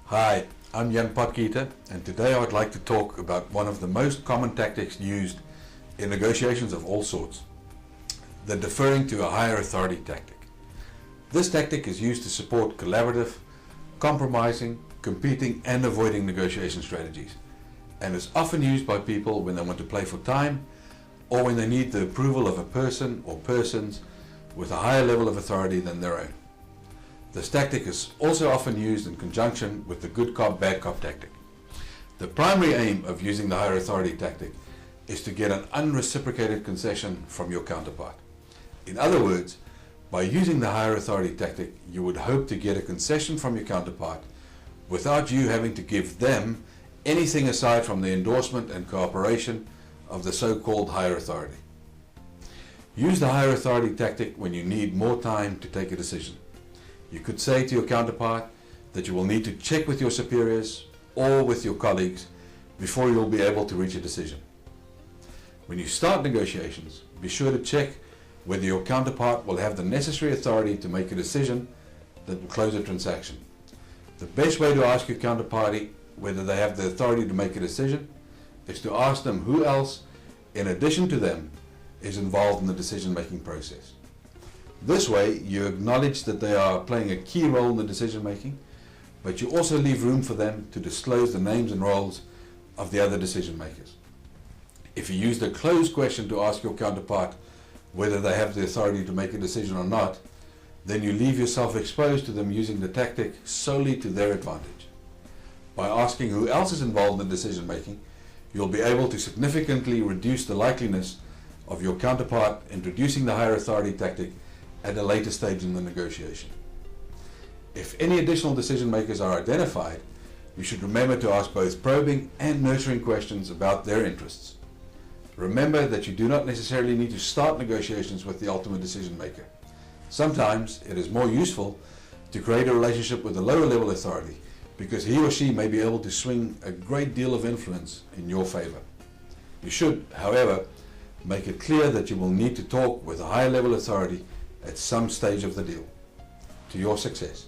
Hi, I'm Jan Potgieter, and today I would like to talk about one of the most common tactics used in negotiations of all sorts, the deferring to a higher authority tactic. This tactic is used to support collaborative, compromising, competing and avoiding negotiation strategies, and is often used by people when they want to play for time or when they need the approval of a person or persons with a higher level of authority than their own. This tactic is also often used in conjunction with the good cop, bad cop tactic. The primary aim of using the higher authority tactic is to get an unreciprocated concession from your counterpart. In other words, by using the higher authority tactic, you would hope to get a concession from your counterpart without you having to give them anything aside from the endorsement and cooperation of the so-called higher authority. Use the higher authority tactic when you need more time to take a decision. You could say to your counterpart that you will need to check with your superiors or with your colleagues before you'll be able to reach a decision. When you start negotiations, be sure to check whether your counterpart will have the necessary authority to make a decision that will close a transaction. The best way to ask your counterparty whether they have the authority to make a decision is to ask them who else, in addition to them, is involved in the decision-making process. This way, you acknowledge that they are playing a key role in the decision-making, but you also leave room for them to disclose the names and roles of the other decision-makers. If you use the closed question to ask your counterpart whether they have the authority to make a decision or not, then you leave yourself exposed to them using the tactic solely to their advantage. By asking who else is involved in the decision-making, you'll be able to significantly reduce the likeliness of your counterpart introducing the higher authority tactic at a later stage in the negotiation. If any additional decision makers are identified, you should remember to ask both probing and nurturing questions about their interests. Remember that you do not necessarily need to start negotiations with the ultimate decision maker. Sometimes it is more useful to create a relationship with a lower level authority because he or she may be able to swing a great deal of influence in your favor. You should, however, make it clear that you will need to talk with a higher level authority at some stage of the deal. To your success.